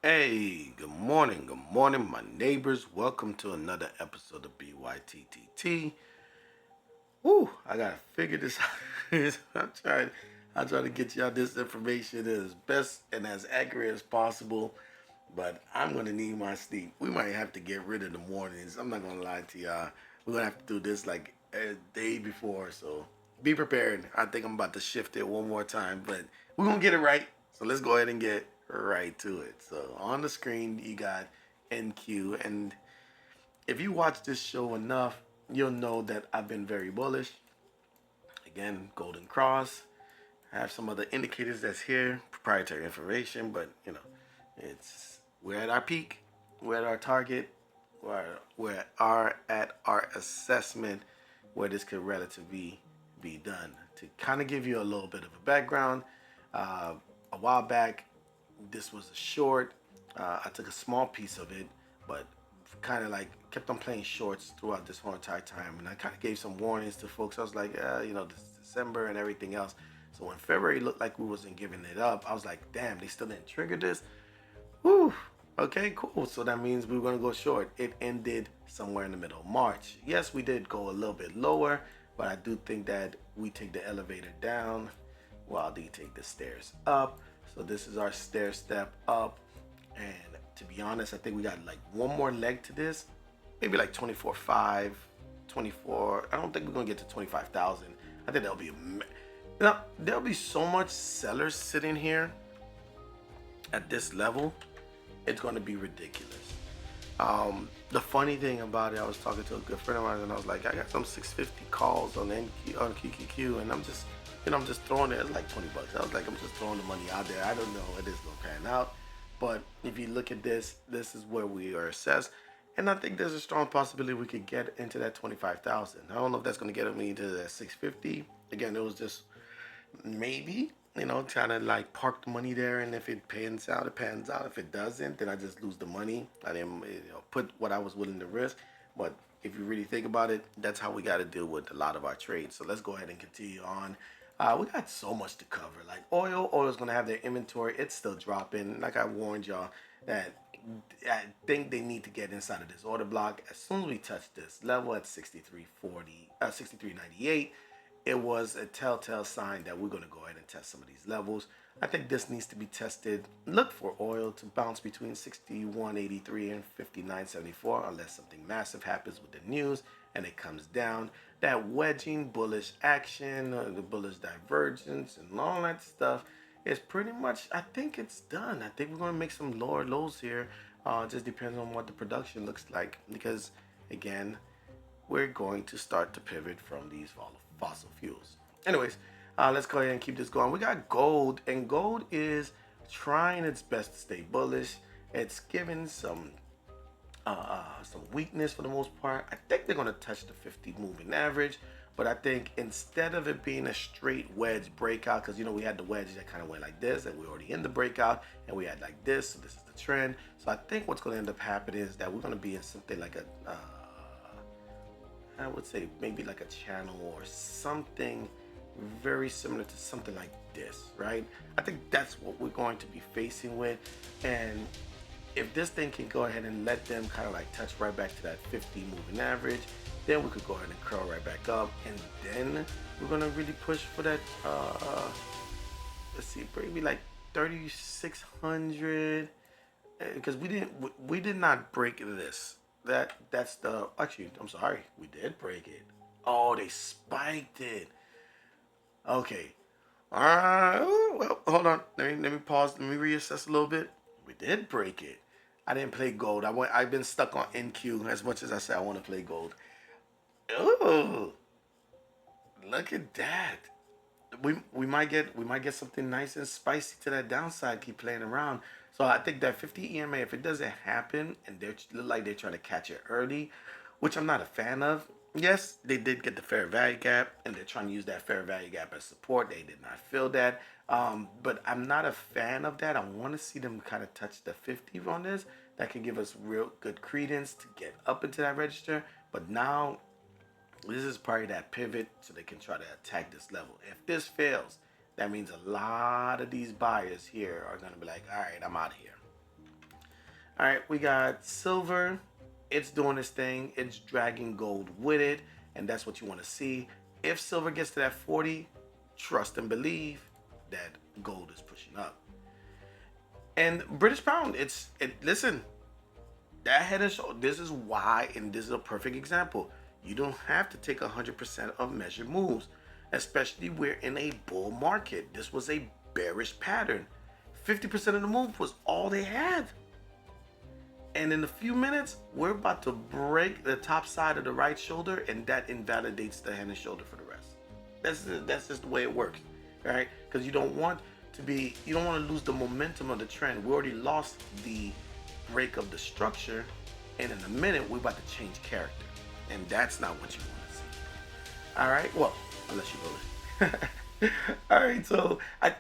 Hey, good morning, my neighbors. Welcome to another episode of BYTTT. Woo, I gotta figure this out. I'm trying to get y'all this information as best and as accurate as possible, but I'm gonna need my sleep. We might have to get rid of the mornings. I'm not gonna lie to y'all. We're gonna have to do this like a day before, so be prepared. I think I'm about to shift it one more time, but we're gonna get it right. So let's go ahead and get right to it. So on the screen, you got NQ, and if you watch this show enough, you'll know that I've been very bullish. Again, Golden Cross. I have some other indicators that's here, proprietary information, but we're at our peak, we're at our target, we're at our assessment where this could relatively be done. To kind of give you a little bit of a background, a while back, this was a short. I took a small piece of it, but kind of like kept on playing shorts throughout this whole entire time. And I kind of gave some warnings to folks. I was like, this is December and everything else. So when February looked like we wasn't giving it up, I was like, damn, they still didn't trigger this. Whew. Okay, cool. So that means we were going to go short. It ended somewhere in the middle of March. Yes, we did go a little bit lower, but I do think that we take the elevator down while they take the stairs up. So this is our stair step up. And to be honest, I think we got like one more leg to this. Maybe like 24.5, 24. I don't think we're going to get to 25,000. I think there'll be so much sellers sitting here at this level, it's going to be ridiculous. The funny thing about it, I was talking to a good friend of mine, and I was like, I got some 650 calls on QQQ, and I'm just throwing it. It's like $20. I was like, I'm just throwing the money out there. I don't know it is going to pan out, but if you look at this, this is where we are assessed, and I think there's a strong possibility we could get into that 25,000. I don't know if that's going to get me into that 650. Again, it was just maybe, trying to like park the money there, and if it pans out, it pans out. If it doesn't, then I just lose the money. I didn't, put what I was willing to risk. But if you really think about it, that's how we got to deal with a lot of our trades. So let's go ahead and continue on. We got so much to cover. Like oil's gonna have their inventory. It's still dropping. Like I warned y'all that I think they need to get inside of this order block as soon as we touch this level at 63.40, 63.98. It was a telltale sign that we're going to go ahead and test some of these levels. I think this needs to be tested. Look for oil to bounce between 61.83 and 59.74 unless something massive happens with the news and it comes down. That wedging, bullish action, the bullish divergence, and all that stuff is pretty much, I think it's done. I think we're going to make some lower lows here. Just depends on what the production looks like because, again, we're going to start to pivot from these fossil fuels. Anyways, let's go ahead and keep this going. We got gold, and gold is trying its best to stay bullish. It's giving some weakness for the most part. I think they're going to touch the 50 moving average, but I think instead of it being a straight wedge breakout, because we had the wedge that kind of went like this, and we're already in the breakout, and we had like this, so this is the trend. So I think what's going to end up happening is that we're going to be in something like a I would say maybe like a channel or something very similar to something like this, right? I think that's what we're going to be facing with. And if this thing can go ahead and let them kind of like touch right back to that 50 moving average, then we could go ahead and curl right back up. And then we're going to really push for that, let's see, maybe like 3,600. Because we did not break this. That's the actually I'm sorry, we did break it. Oh, they spiked it. Okay. Well, hold on. Let me pause. Let me reassess a little bit. We did break it. I didn't play gold. I've been stuck on NQ as much as I say I want to play gold. Oh, look at that. We might get something nice and spicy to that downside. Keep playing around. So I think that 50 EMA, if it doesn't happen and they look like they're trying to catch it early, which I'm not a fan of. Yes, they did get the fair value gap, and they're trying to use that fair value gap as support. They did not feel that, but I'm not a fan of that. I want to see them kind of touch the 50 on this. That can give us real good credence to get up into that register. But now, this is probably that pivot, so they can try to attack this level. If this fails, that means a lot of these buyers here are going to be like, all right, I'm out of here. All right, we got silver. It's doing its thing. It's dragging gold with it, and that's what you want to see. If silver gets to that 40, trust and believe that gold is pushing up. And British pound, listen, that head and shoulder. This is why, and this is a perfect example. You don't have to take 100% of measured moves, especially we're in a bull market. This was a bearish pattern. 50% of the move was all they had. And in a few minutes, we're about to break the top side of the right shoulder, and that invalidates the head and shoulder for the rest. That's just the way it works, right? Because you don't want to lose the momentum of the trend. We already lost the break of the structure, and in a minute, we're about to change character, and that's not what you want to see. All right, well, unless you believe. All right, so I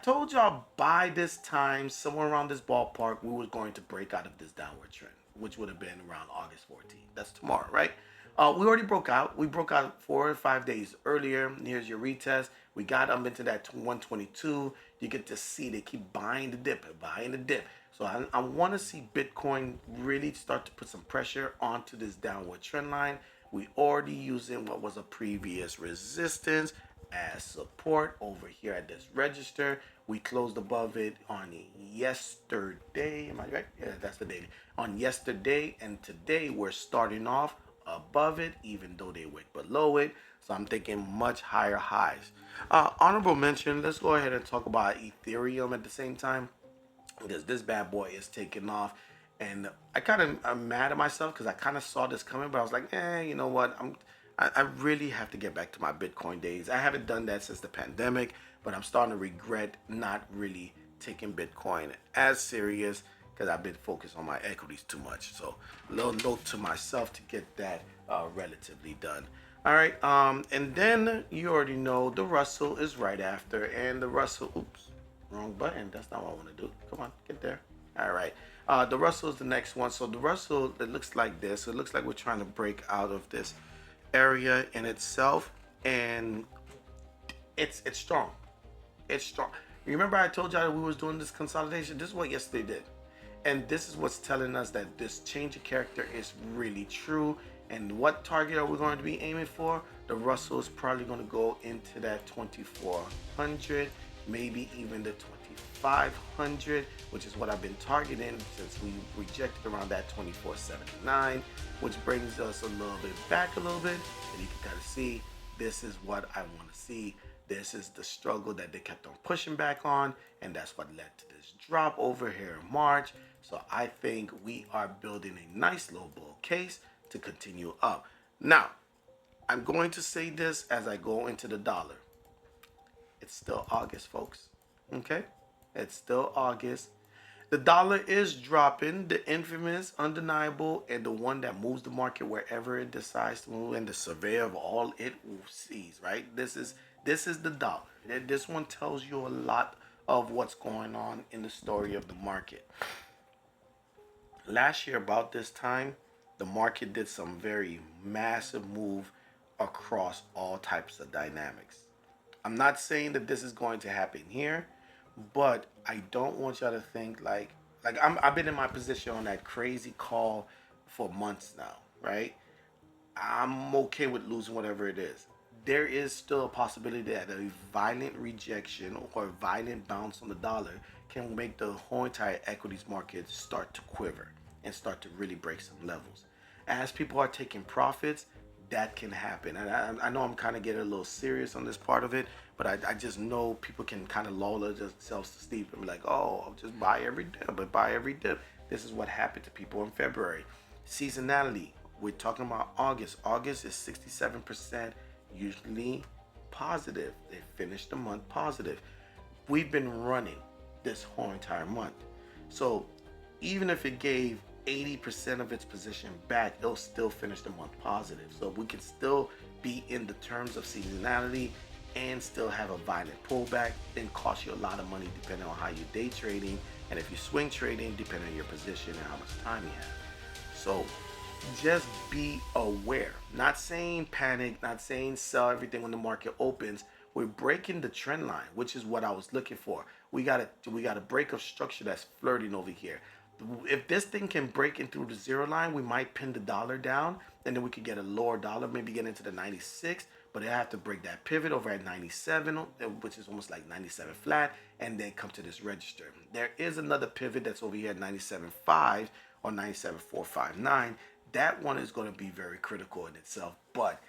told y'all by this time, somewhere around this ballpark, we was going to break out of this downward trend, which would have been around August 14th. That's tomorrow, right? We already broke out. We broke out 4 or 5 days earlier. Here's your retest. We got up into that 122. You get to see they keep buying the dip, buying the dip. So I want to see Bitcoin really start to put some pressure onto this downward trend line. We already using what was a previous resistance as support over here at this register. We closed above it on yesterday. Am I right? Yeah, that's the date. On yesterday, and today we're starting off above it, even though they went below it. So I'm thinking much higher highs. Honorable mention, let's go ahead and talk about Ethereum at the same time, because this bad boy is taking off. And I'm mad at myself because I kind of saw this coming, but I was like, you know what? I really have to get back to my Bitcoin days. I haven't done that since the pandemic, but I'm starting to regret not really taking Bitcoin as serious because I've been focused on my equities too much. So, little note to myself to get that relatively done. All right, and then you already know the Russell is right after, and the Russell, oops, wrong button. That's not what I want to do. Come on, get there. All right. The Russell is the next one. So the Russell, it looks like this. It looks like we're trying to break out of this area in itself, and it's strong. It's strong. Remember I told y'all that we was doing this consolidation? This is what yesterday did. And this is what's telling us that this change of character is really true. And what target are we going to be aiming for? The Russell is probably going to go into that 2400, maybe even the 2500, which is what I've been targeting since we rejected around that 2479, which brings us a little bit back a little bit. And you can kind of see this is what I want to see. This is the struggle that they kept on pushing back on, and that's what led to this drop over here in March. So I think we are building a nice low bull case to continue up. Now, I'm going to say this as I go into the dollar. It's still August, folks. Okay? It's still August. The dollar is dropping, the infamous, undeniable, and the one that moves the market wherever it decides to move, and the surveyor of all it sees, right? This is the dollar. This one tells you a lot of what's going on in the story of the market. Last year, about this time, the market did some very massive move across all types of dynamics. I'm not saying that this is going to happen here, but I don't want y'all to think I've been in my position on that crazy call for months now, right? I'm okay with losing whatever it is. There is still a possibility that a violent rejection or a violent bounce on the dollar can make the whole entire equities market start to quiver and start to really break some levels. As people are taking profits, that can happen. And I know I'm kind of getting a little serious on this part of it, but I just know people can kind of lull themselves to sleep and be like, oh, I'll just buy every dip, but buy every dip. This is what happened to people in February. Seasonality, we're talking about August. August is 67% usually positive. They finished the month positive. We've been running this whole entire month. So even if it gave 80% of its position back, it'll still finish the month positive. So we can still be in the terms of seasonality and still have a violent pullback, then cost you a lot of money depending on how you're day trading, and if you swing trading, depending on your position and how much time you have. So just be aware. Not saying panic, not saying sell everything when the market opens. We're breaking the trend line, which is what I was looking for. We got a break of structure that's flirting over here. If this thing can break in through the zero line, we might pin the dollar down, and then we could get a lower dollar, maybe get into the 96. But they have to break that pivot over at 97, which is almost like 97 flat, and then come to this register. There is another pivot that's over here at 97.5 or 97.459. That one is going to be very critical in itself, but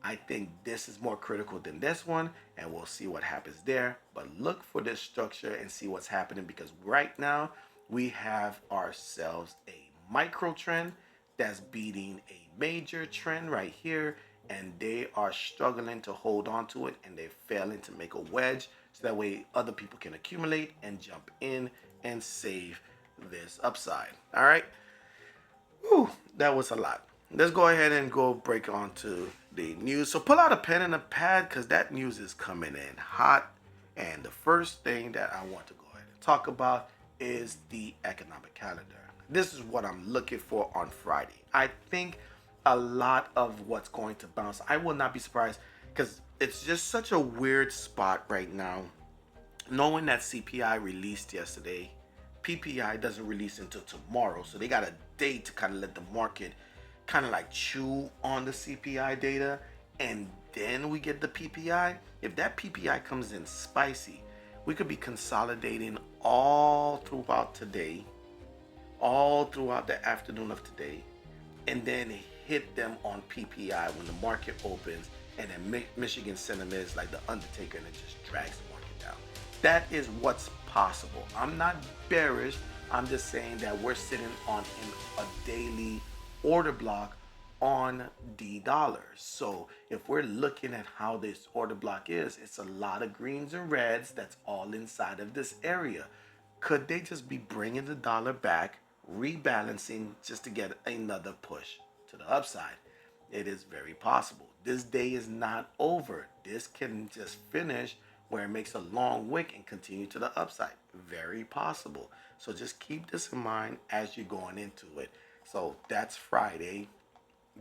I think this is more critical than this one, and we'll see what happens there. But look for this structure and see what's happening, because right now we have ourselves a micro trend that's beating a major trend right here, and they are struggling to hold on to it, and they're failing to make a wedge so that way other people can accumulate and jump in and save this upside. All right. Whew, that was a lot. Let's go ahead and go break on to the news. So pull out a pen and a pad, because that news is coming in hot. And the first thing that I want to go ahead and talk about is the economic calendar. This is what I'm looking for on Friday. I think a lot of what's going to bounce. I will not be surprised, because it's just such a weird spot right now. Knowing that CPI released yesterday, PPI doesn't release until tomorrow, so they got a day to kind of let the market kind of like chew on the CPI data, and then we get the PPI. If that PPI comes in spicy, we could be consolidating all throughout today, all throughout the afternoon of today, and then hit them on PPI when the market opens, and then Michigan sentiment is like the Undertaker, and it just drags the market down. That is what's possible. I'm not bearish. I'm just saying that we're sitting on a daily order block on the dollar. So if we're looking at how this order block is, it's a lot of greens and reds that's all inside of this area. Could they just be bringing the dollar back, rebalancing just to get another push to the upside? It is very possible. This day is not over. This can just finish where it makes a long wick and continue to the upside. Very possible. So just keep this in mind as you're going into it. So that's Friday.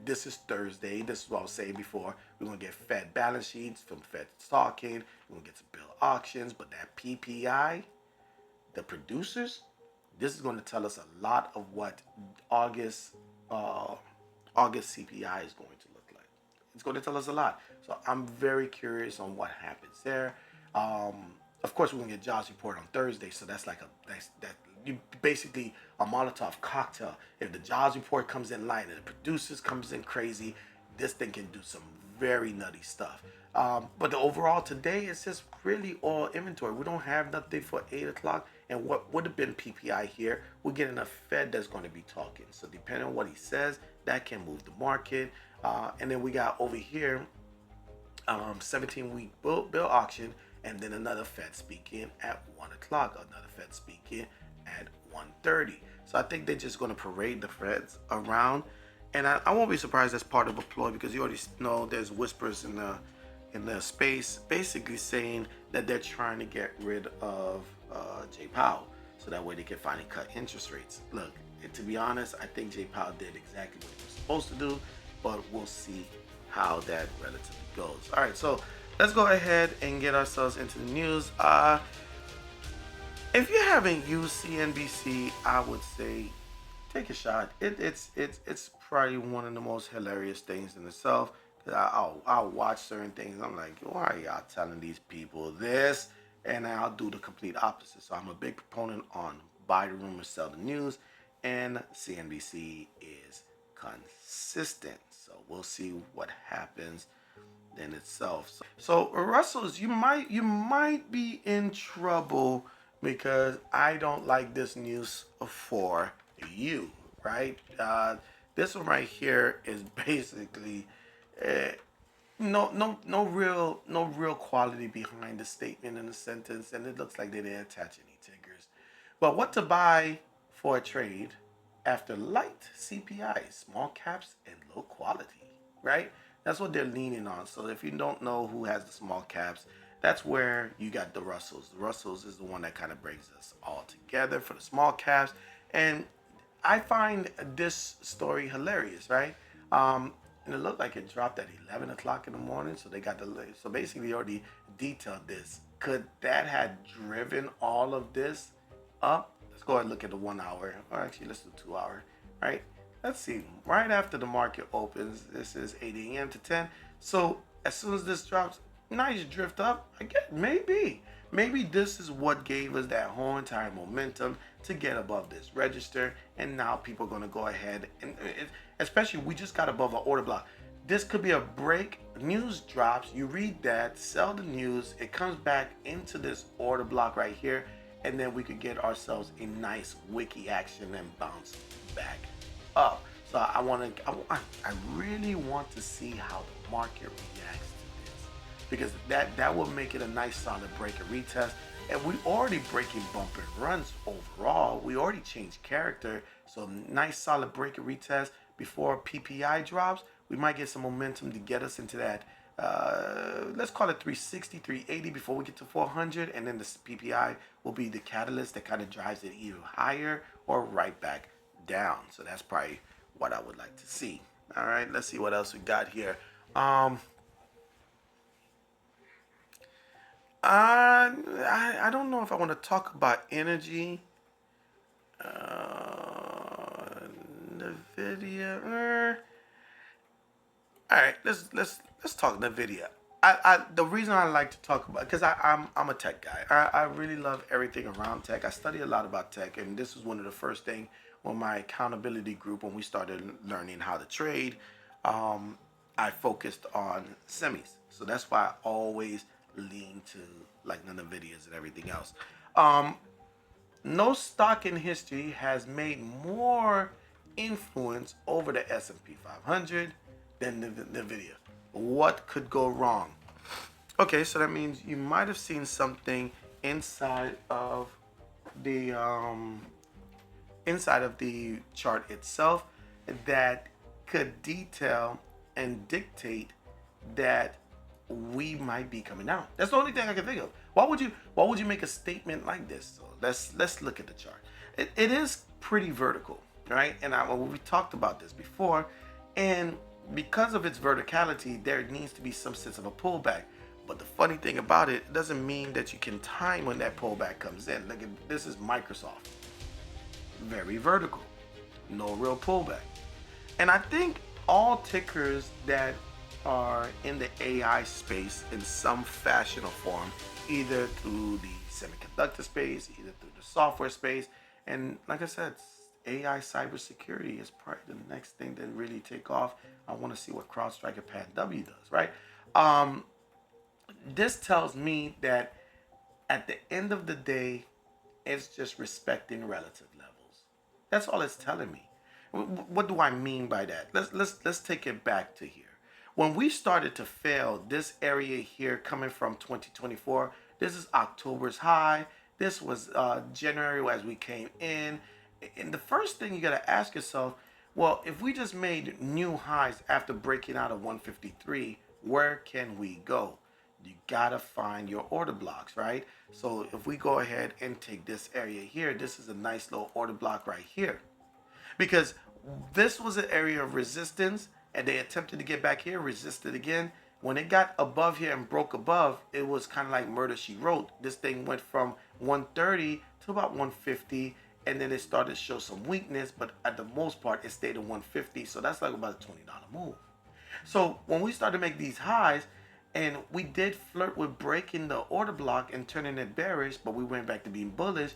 This is Thursday. This is what I was saying before. We're going to get Fed balance sheets from Fed talking. We're going to get some bill auctions. But that PPI, the producers, this is going to tell us a lot of what August CPI is going to look like. It's going to tell us a lot. So I'm very curious on what happens there. Of course, we're gonna get jobs report on Thursday, so that's like that you basically a Molotov cocktail. If the jobs report comes in light and the producers comes in crazy, this thing can do some very nutty stuff. But the overall today is just really all inventory. We don't have nothing for 8 o'clock, and what would have been PPI here, we're getting a Fed that's going to be talking. So depending on what he says, that can move the market. And then we got over here 17-week bill auction, and then another Fed speaking at 1 o'clock, another Fed speaking at 1:30. So I think they're just going to parade the Feds around, and I won't be surprised that's part of a ploy, because you already know there's whispers in the space basically saying that they're trying to get rid of Jay Powell, so that way they can finally cut interest rates. Look, to be honest, I think Jay Powell did exactly what he was supposed to do, but we'll see how that relatively goes. All right, so let's go ahead and get ourselves into the news. If you haven't used CNBC, I would say take a shot. It's probably one of the most hilarious things in itself. I'll watch certain things. I'm like, why are y'all telling these people this? And I'll do the complete opposite. So I'm a big proponent on buy the rumor, sell the news, and CNBC is consistent. So we'll see what happens in itself. So Russells, you might be in trouble, because I don't like this news for you, right? This one right here is basically no real quality behind the statement in the sentence, and it looks like they didn't attach any tickers. But what to buy for a trade after light CPI, small caps and low quality, right? That's what they're leaning on. So if you don't know who has the small caps, that's where you got the Russells. The Russells is the one that kind of brings us all together for the small caps. And I find this story hilarious, right? And it looked like it dropped at 11 o'clock in the morning. So they got the, so basically already detailed this. Could that have driven all of this up? Let's go ahead and look at the 1 hour, or actually let's do 2 hour, right? Let's see, right after the market opens, this is 8 a.m. to 10. So as soon as this drops, nice drift up. I guess maybe this is what gave us that whole entire momentum to get above this register. And now people are going to go ahead and especially we just got above our order block. This could be a break. News drops, you read that, sell the news, it comes back into this order block right here, and then we could get ourselves a nice wiki action and bounce back up. So I really want to see how the market reacts to this, because that will make it a nice solid break and retest. And we already breaking bump and runs overall. We already changed character, so nice solid break and retest before PPI drops. We might get some momentum to get us into that. Let's call it 360, 380 before we get to 400, and then the PPI will be the catalyst that kind of drives it either higher or right back down. So that's probably what I would like to see. All right, let's see what else we got here. I don't know if I want to talk about energy. Nvidia. All right, let's talk Nvidia. The reason I like to talk about, because I'm a tech guy. I really love everything around tech. I study a lot about tech, and this was one of the first things on my accountability group when we started learning how to trade. I focused on semis, so that's why I always lean to like the Nvidias and everything else. No stock in history has made more influence over the S&P 500 than Nvidia. What could go wrong? Okay, so that means you might have seen something inside of the chart itself that could detail and dictate that we might be coming down. That's the only thing I can think of. Why would you make a statement like this? So let's look at the chart. It is pretty vertical, right? And we talked about this before, and because of its verticality, there needs to be some sense of a pullback. But the funny thing about it doesn't mean that you can time when that pullback comes in. Look at this is Microsoft. Very vertical. No real pullback. And I think all tickers that are in the AI space in some fashion or form, either through the semiconductor space, either through the software space, and like I said, AI cybersecurity is probably the next thing that really take off. I want to see what CrowdStrike and PanW does, right? This tells me that at the end of the day, it's just respecting relative levels. That's all it's telling me. What do I mean by that? Let's take it back to here. When we started to fail, this area here coming from 2024, this is October's high. This was January as we came in. And the first thing you got to ask yourself, well, if we just made new highs after breaking out of 153, where can we go? You got to find your order blocks, right? So if we go ahead and take this area here, this is a nice little order block right here. Because this was an area of resistance, and they attempted to get back here, resisted again. When it got above here and broke above, it was kind of like Murder She Wrote. This thing went from 130 to about 150, and then it started to show some weakness, but at the most part, it stayed at 150. So that's like about a $20 move. So when we started to make these highs, and we did flirt with breaking the order block and turning it bearish, but we went back to being bullish.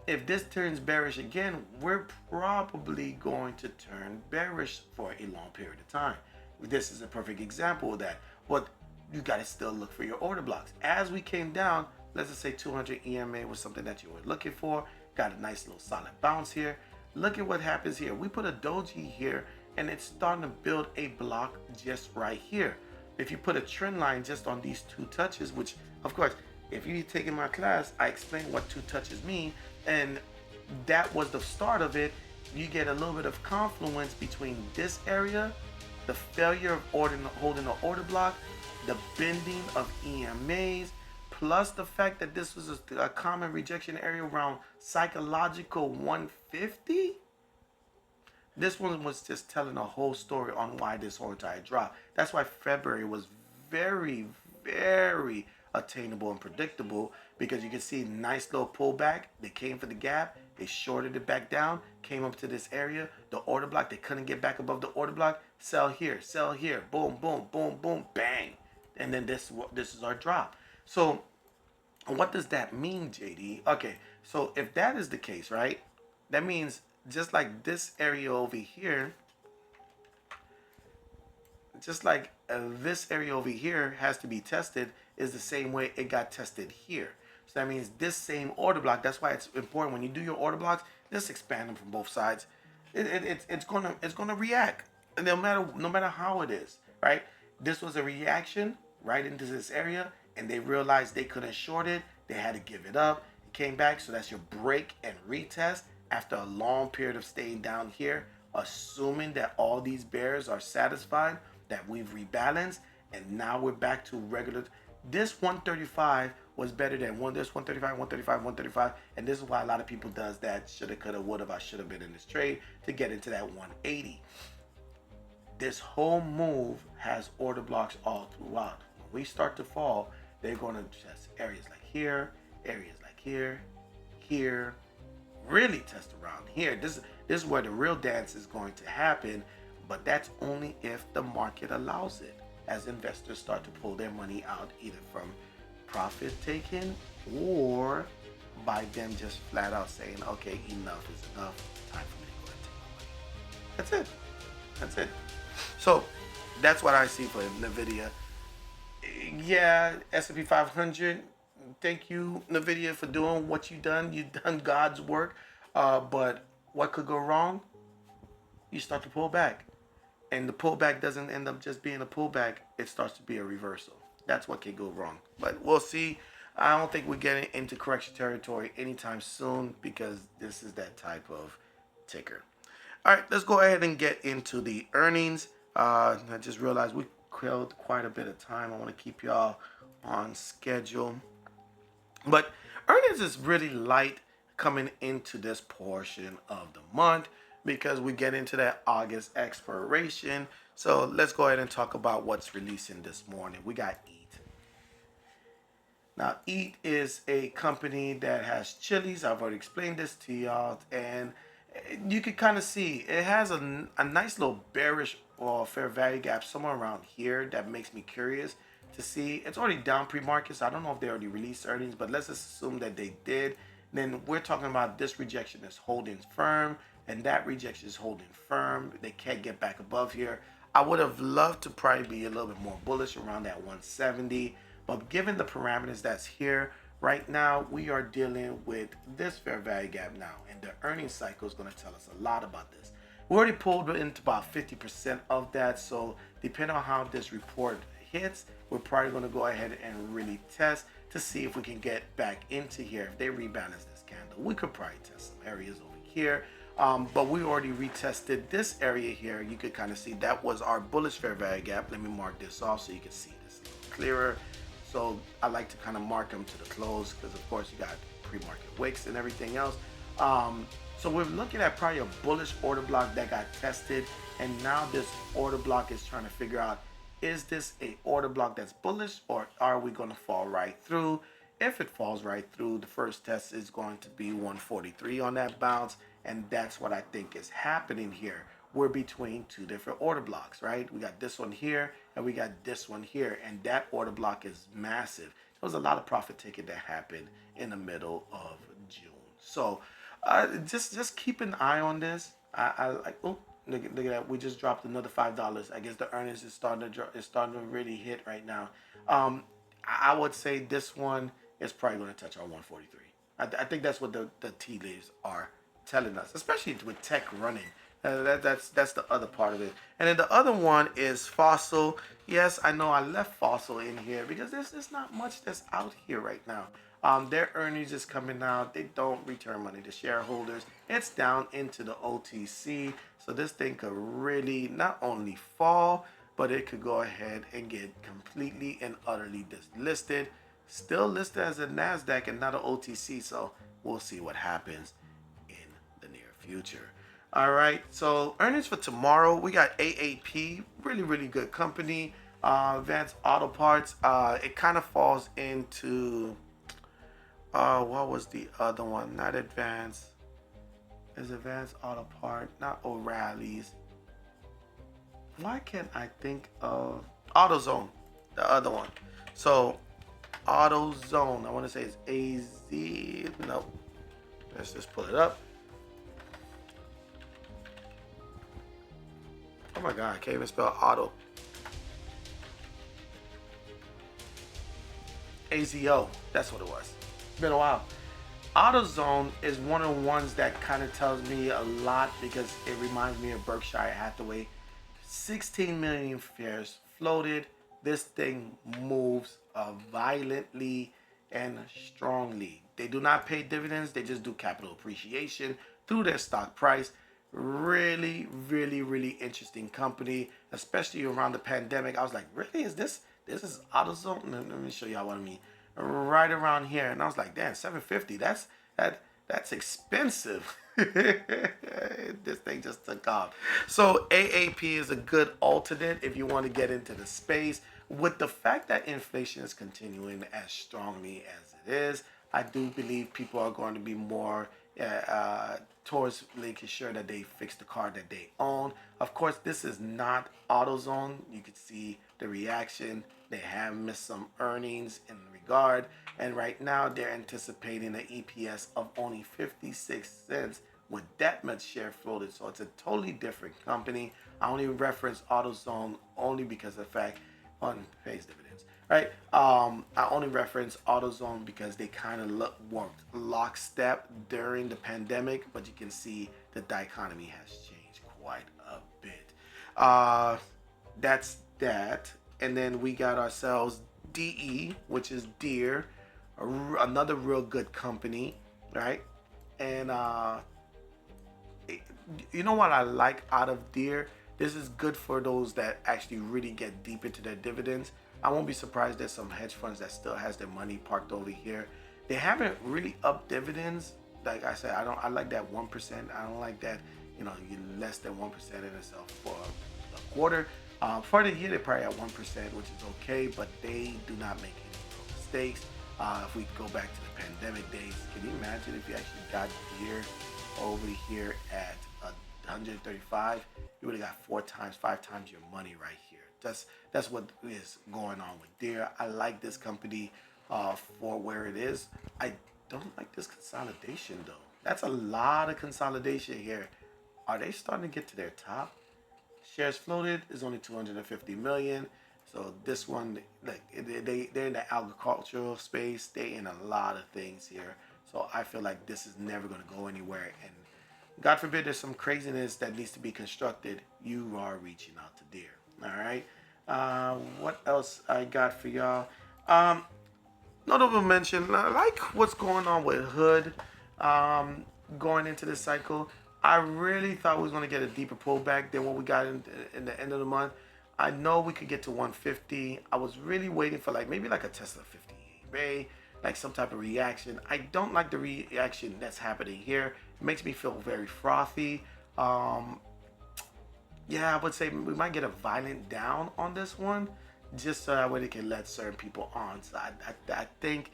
If this turns bearish again, we're probably going to turn bearish for a long period of time. This is a perfect example of that. But you got to still look for your order blocks. As we came down, let's just say 200 EMA was something that you were looking for. Got a nice little solid bounce here. Look at what happens here. We put a doji here, and it's starting to build a block just right here. If you put a trend line just on these two touches, which of course, if you've taken my class, I explain what two touches mean. And that was the start of it. You get a little bit of confluence between this area, the failure of holding the order block, the bending of EMAs, plus the fact that this was a common rejection area around psychological 150. This one was just telling a whole story on why this whole entire drop. That's why February was very, very attainable and predictable, because you can see nice little pullback. They came for the gap. They shorted it back down, came up to this area. The order block, they couldn't get back above the order block. Sell here, boom, boom, boom, boom, bang. And then this is our drop. So what does that mean, JD? Okay, so if that is the case, right, that means just like this area over here, just like this area over here has to be tested, is the same way it got tested here. So that means this same order block, that's why it's important when you do your order blocks, just expand them from both sides. It's gonna react, no matter how it is, right? This was a reaction right into this area, and they realized they couldn't short it. They had to give it up. It came back, so that's your break and retest after a long period of staying down here, assuming that all these bears are satisfied, that we've rebalanced, and now we're back to regular. This 135 was better than this 135, 135, 135, and this is why a lot of people does that shoulda, coulda, woulda, I should have been in this trade to get into that 180. This whole move has order blocks all throughout. When we start to fall, they're going to test areas like here, areas like here, here, really test around here. This is where the real dance is going to happen, but that's only if the market allows it, as investors start to pull their money out, either from profit taking or by them just flat out saying, okay, enough is enough, time for me to go and take my money. That's it. That's it. So that's what I see for NVIDIA. Yeah, S&P 500, thank you, NVIDIA, for doing what you've done. You've done God's work. But what could go wrong? You start to pull back. And the pullback doesn't end up just being a pullback. It starts to be a reversal. That's what can go wrong. But we'll see. I don't think we're getting into correction territory anytime soon, because this is that type of ticker. All right, let's go ahead and get into the earnings. I just realized we killed quite a bit of time. I want to keep y'all on schedule. But earnings is really light coming into this portion of the month, because we get into that August expiration. So let's go ahead and talk about what's releasing this morning. We got Eat. Now, Eat is a company that has Chili's. I've already explained this to y'all, and you can kind of see it has a nice little bearish or fair value gap somewhere around here that makes me curious to see. It's already down pre-market, so I don't know if they already released earnings, but let's assume that they did. Then we're talking about this rejection is holding firm, and that rejection is holding firm. They can't get back above here. I would have loved to probably be a little bit more bullish around that 170, but given the parameters that's here, right now we are dealing with this fair value gap now, and the earnings cycle is going to tell us a lot about this. We already pulled into about 50% of that, so depending on how this report hits, we're probably going to go ahead and really test to see if we can get back into here. If they rebalance this candle, we could probably test some areas over here. But we already retested this area here. You could kind of see that was our bullish fair value gap. Let me mark this off so you can see this a little clearer. So I like to kind of mark them to the close, because of course you got pre-market wicks and everything else. So we're looking at probably a bullish order block that got tested, and now this order block is trying to figure out, is this a order block that's bullish, or are we going to fall right through? If it falls right through, the first test is going to be 143 on that bounce, and that's what I think is happening here. We're between two different order blocks, right? We got this one here, and we got this one here, and that order block is massive. There was a lot of profit taking that happened in the middle of June. So just keep an eye on this. I like, oh, look at that. We just dropped another $5. I guess the earnings is starting to really hit right now. I would say this one is probably going to touch our 143. I think that's what the tea leaves are telling us, especially with tech running. That's the other part of it. And then the other one is Fossil. Yes, I know I left Fossil in here because there's not much that's out here right now. Their earnings is coming out. They don't return money to shareholders. It's down into the OTC. So this thing could really not only fall, but it could go ahead and get completely and utterly dislisted. Still listed as a NASDAQ and not an OTC. So we'll see what happens in the near future. All right, so earnings for tomorrow, we got AAP, really good company. Advanced Auto Parts, it kind of falls into, what was the other one? Not Advanced, is Advanced Auto Part, not O'Reilly's. Why can't I think of AutoZone, the other one? So AutoZone, I want to say it's AZ, no, let's just pull it up. Oh my God, I can't even spell auto. AZO, that's what it was. It's been a while. AutoZone is one of the ones that kind of tells me a lot because it reminds me of Berkshire Hathaway. 16 million shares floated. This thing moves violently and strongly. They do not pay dividends. They just do capital appreciation through their stock price. Really interesting company, especially around the pandemic. I was like, really? This is AutoZone? Let me show y'all what I mean. Right around here, and I was like, damn, 750. That's expensive. This thing just took off. So AAP is a good alternate if you want to get into the space. With the fact that inflation is continuing as strongly as it is, I do believe people are going to be more towards making sure that they fix the car that they own. Of course, this is not AutoZone. You can see the reaction. They have missed some earnings in regard, and right now they're anticipating an EPS of only 56 cents with that much share floated. So it's a totally different company. I only reference AutoZone only because of the fact on pays dividends, right? I only reference AutoZone because they kind of worked lockstep during the pandemic, but you can see the dichotomy has changed quite a bit. That's that. And then we got ourselves DE, which is Deere, another real good company, right? And you know what I like out of Deere? This is good for those that actually really get deep into their dividends. I won't be surprised there's some hedge funds that still has their money parked over here. They haven't really upped dividends. Like I said, I like that 1%. I don't like that, you less than 1% in itself for a quarter. For the year, they're probably at 1%, which is okay, but they do not make any mistakes. If we go back to the pandemic days, can you imagine if you actually got Deere over here at 135, you would have got 4 times, 5 times your money right here. That's what is going on with Deere. I like this company for where it is. I don't like this consolidation though. That's a lot of consolidation here. Are they starting to get to their top? Shares floated is only 250 million. So this one, like they're in the agricultural space. They're in a lot of things here. So I feel like this is never going to go anywhere. And God forbid there's some craziness that needs to be constructed. You are reaching out to Deere. All right. What else I got for y'all? Notable mention. I like what's going on with Hood. Going into this cycle, I really thought we was going to get a deeper pullback than what we got in the end of the month. I know we could get to 150. I was really waiting for maybe like a Tesla 58 Ray, like some type of reaction. I don't like the reaction that's happening here. It makes me feel very frothy. Yeah, I would say we might get a violent down on this one, just so that way they can let certain people on. So I think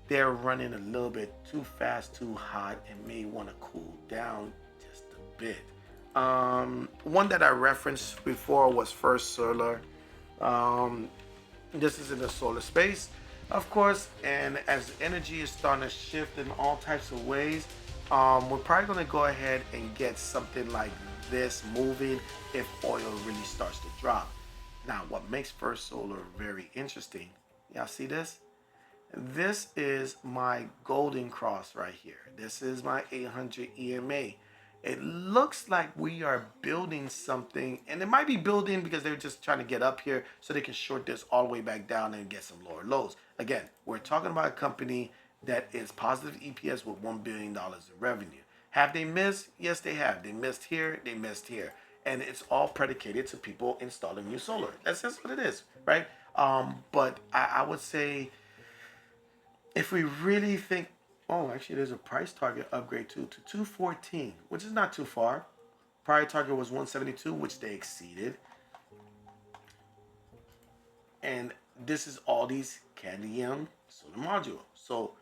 they're running a little bit too fast, too hot, and may want to cool down just a bit. One that I referenced before was First Solar. This is in the solar space, of course, and as energy is starting to shift in all types of ways, we're probably going to go ahead and get something like this moving if oil really starts to drop. Now, what makes First Solar very interesting, y'all see this? This is my golden cross right here. This is my 800 EMA. It looks like we are building something, and it might be building because they're just trying to get up here so they can short this all the way back down and get some lower lows. Again, we're talking about a company that is positive EPS with $1 billion in revenue. Have they missed? Yes, they have. They missed here, they missed here. And it's all predicated to people installing new solar. That's just what it is, right? But I would say if we really think, oh, actually, there's a price target upgrade too to 214, which is not too far. Prior target was 172, which they exceeded. And this is all these Canadian solar module. So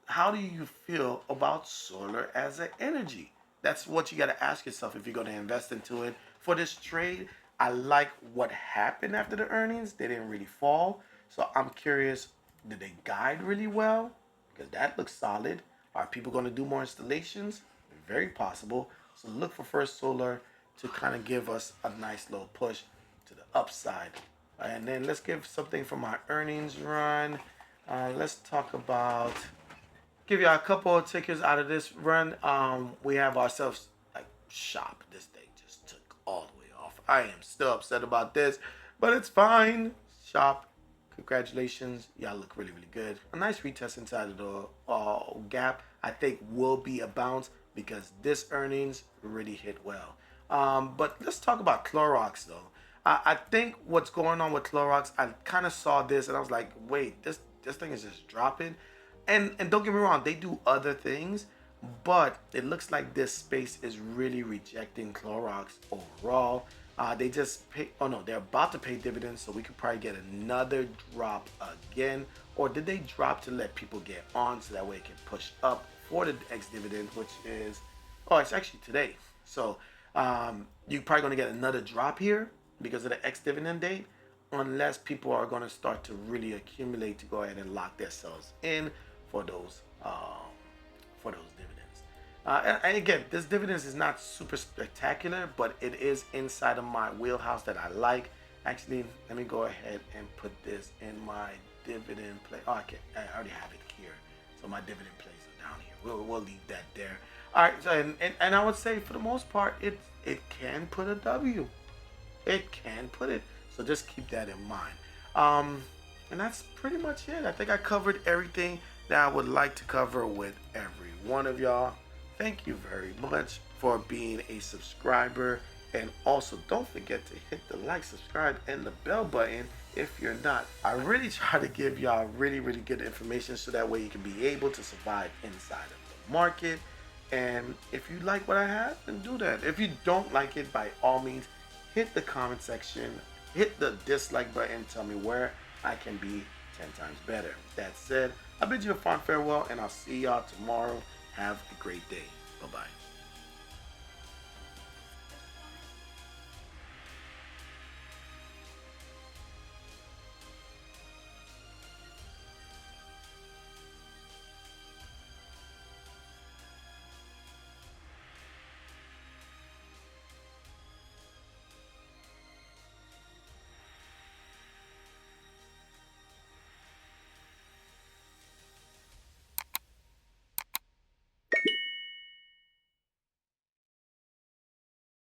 how do you feel about solar as an energy? That's what you got to ask yourself if you're going to invest into it. For this trade, I like what happened after the earnings. They didn't really fall. So I'm curious, did they guide really well? Because that looks solid. Are people going to do more installations? Very possible. So look for First Solar to kind of give us a nice little push to the upside. And then let's give something from our earnings run. Let's talk about, give you a couple of tickers out of this run. We have ourselves like Shop. This thing just took all the way off. I am still upset about this, but it's fine. Shop, congratulations. Y'all look really, really good. A nice retest inside of the gap. I think will be a bounce because this earnings really hit well. But let's talk about Clorox though. I think what's going on with Clorox, I kind of saw this and I was like, wait, this thing is just dropping. And don't get me wrong, they do other things, but it looks like this space is really rejecting Clorox overall. They just pay, oh no, they're about to pay dividends, so we could probably get another drop again. Or did they drop to let people get on so that way it can push up for the ex-dividend, which is, oh, it's actually today. So you're probably going to get another drop here because of the ex-dividend date, unless people are going to start to really accumulate to go ahead and lock themselves in for those dividends. And again, this dividends is not super spectacular, but it is inside of my wheelhouse that I like. Actually, let me go ahead and put this in my dividend play. Oh, okay, I already have it here. So my dividend plays are down here. We'll leave that there. All right, so and I would say for the most part, it can put a W. It can put it. So just keep that in mind. And that's pretty much it. I think I covered everything that I would like to cover with every one of y'all. Thank you very much for being a subscriber. And also don't forget to hit the like, subscribe, and the bell button if you're not. I really try to give y'all really, really good information so that way you can be able to survive inside of the market. And if you like what I have, then do that. If you don't like it, by all means, hit the comment section, hit the dislike button, tell me where I can be 10 times better. That said, I bid you a fond farewell, and I'll see y'all tomorrow. Have a great day. Bye-bye.